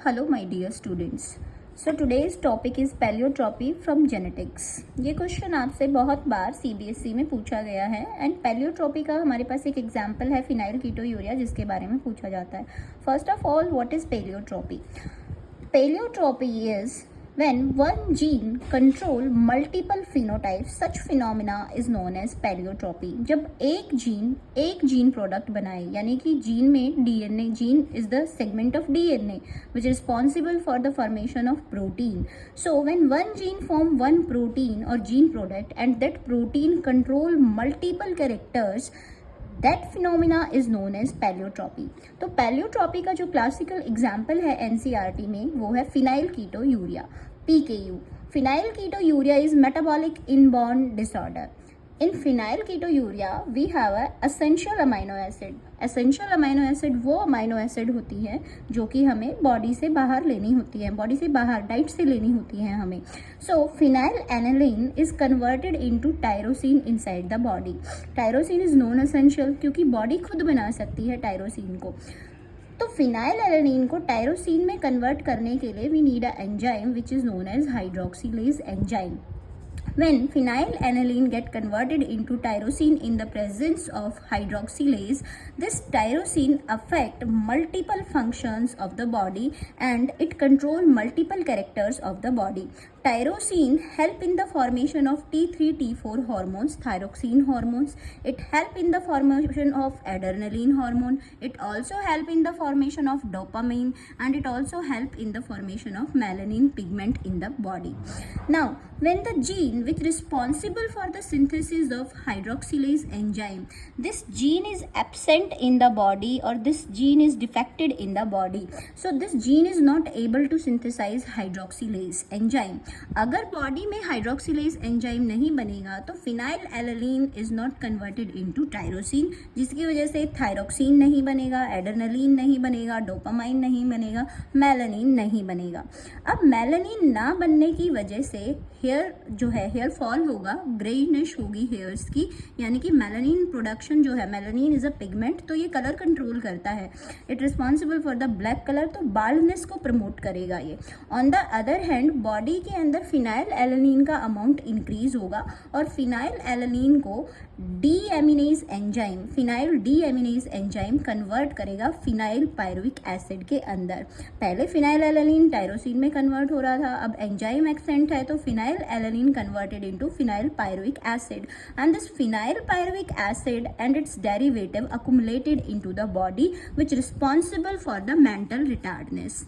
Hello my dear students. So today's topic is paleotropy from genetics. ये question आपसे बहुत बार CBSE में पूछा गया है एंड paleotropy का हमारे पास एक एग्जाम्पल है फिनाइल कीटोयूरिया जिसके बारे में पूछा जाता है. First of all what is paleotropy? Paleotropy is when one gene control multiple phenotypes. Such phenomena is known as paleotropy. जब एक जीन प्रोडक्ट बनाए, यानी कि जीन में DNA, gene is the segment of DNA which is responsible for the formation of protein. So when one gene form one protein or gene product and that protein control multiple characters, that phenomena is known as pleiotropy. तो pleiotropy का जो classical example है NCERT में वो है phenylketonuria, PKU. Phenylketonuria is metabolic inborn disorder. In phenyl ketonuria we have a essential amino acid. Essential amino acid वो amino acid होती है जो कि हमें बॉडी से बाहर लेनी होती है, बॉडी से बाहर डाइट से लेनी होती है हमें. So phenylalanine is converted into tyrosine inside the body. Tyrosine is non essential क्योंकि बॉडी खुद बना सकती है टायरोसिन को. तो फिनाइल एलानिन को टायरोसिन में कन्वर्ट करने के लिए we need a enzyme which is known as hydroxylase enzyme. When phenylalanine get converted into tyrosine in the presence of hydroxylase, this tyrosine affect multiple functions of the body and it control multiple characters of the body. Tyrosine help in the formation of T3, T4 hormones, thyroxine hormones. It help in the formation of adrenaline hormone. It also help in the formation of dopamine and it also help in the formation of melanin pigment in the body. Now, when the gene which responsible for the synthesis of hydroxylase enzyme, this gene is absent in the body or this gene is defected in the body, so this gene is not able to synthesize hydroxylase enzyme. अगर body में hydroxylase enzyme नहीं बनेगा तो phenyl alanine is not converted into tyrosine, जिसकी वजह से thyroxine नहीं बनेगा, एड्रेनलिन नहीं बनेगा, डोपामाइन नहीं बनेगा, मेलानिन नहीं बनेगा. अब मेलानिन ना बनने की वजह से हेयर जो है हेयर फॉल होगा, ग्रेइश होगी हेयर्स की, यानी कि मेलानिन प्रोडक्शन जो है, मेलानिन इज अ पिगमेंट, तो ये कलर कंट्रोल करता है. It responsible for the black colour, तो बाल्डनेस को प्रमोट करेगा ये. On the other hand body के अंदर फिनाइल एलानिन का अमाउंट इंक्रीज होगा और फिनाइल एलानिन को deaminase enzyme, phenyl deaminase enzyme convert करेगा फिनाइल पायरुविक एसिड के अंदर. पहले फिनाइल एलानिन टायरोसिन में कन्वर्ट हो रहा था, अब एंजाइम एक्सेंट है तो phenyl alanine converted into phenyl pyruvic acid and this phenyl pyruvic acid and it's derivative accumulated into the body which responsible for the mental retardedness.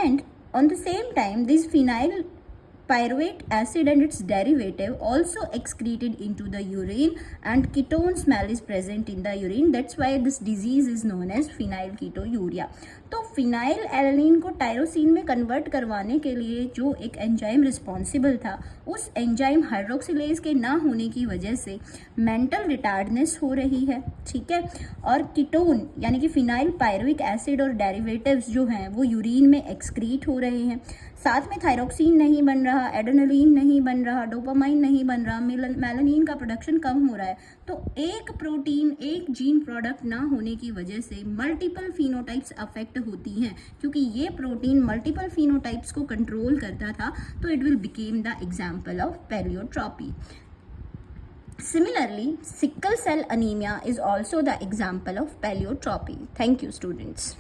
And on the same time this phenyl pyruvate acid and its derivative also excreted into the urine and ketone smell is present in the urine. That's why this disease is known as phenylketonuria. तो phenylalanine को tyrosine में convert करवाने के लिए जो एक enzyme responsible था, उस एंजाइम हाइड्रोक्सिलेज के ना होने की वजह से मेंटल रिटार्डनेस हो रही है, ठीक है. और कीटोन यानी कि फिनाइल पायरुविक एसिड और डेरिवेटिव्स जो हैं वो यूरिन में एक्सक्रीट हो रहे हैं. साथ में थायरोक्सिन नहीं बन रहा, एड्रेनलिन नहीं बन रहा, डोपामाइन नहीं बन रहा, मेलानिन का प्रोडक्शन कम हो रहा है. तो एक प्रोटीन, एक जीन प्रोडक्ट ना होने की वजह से मल्टीपल फिनोटाइप्स अफेक्ट होती हैं. क्योंकि ये प्रोटीन मल्टीपल फिनोटाइप्स को कंट्रोल करता था, तो it will became the example of pleiotropy. Similarly, sickle cell anemia is also the example of paleotropy. Thank you, students.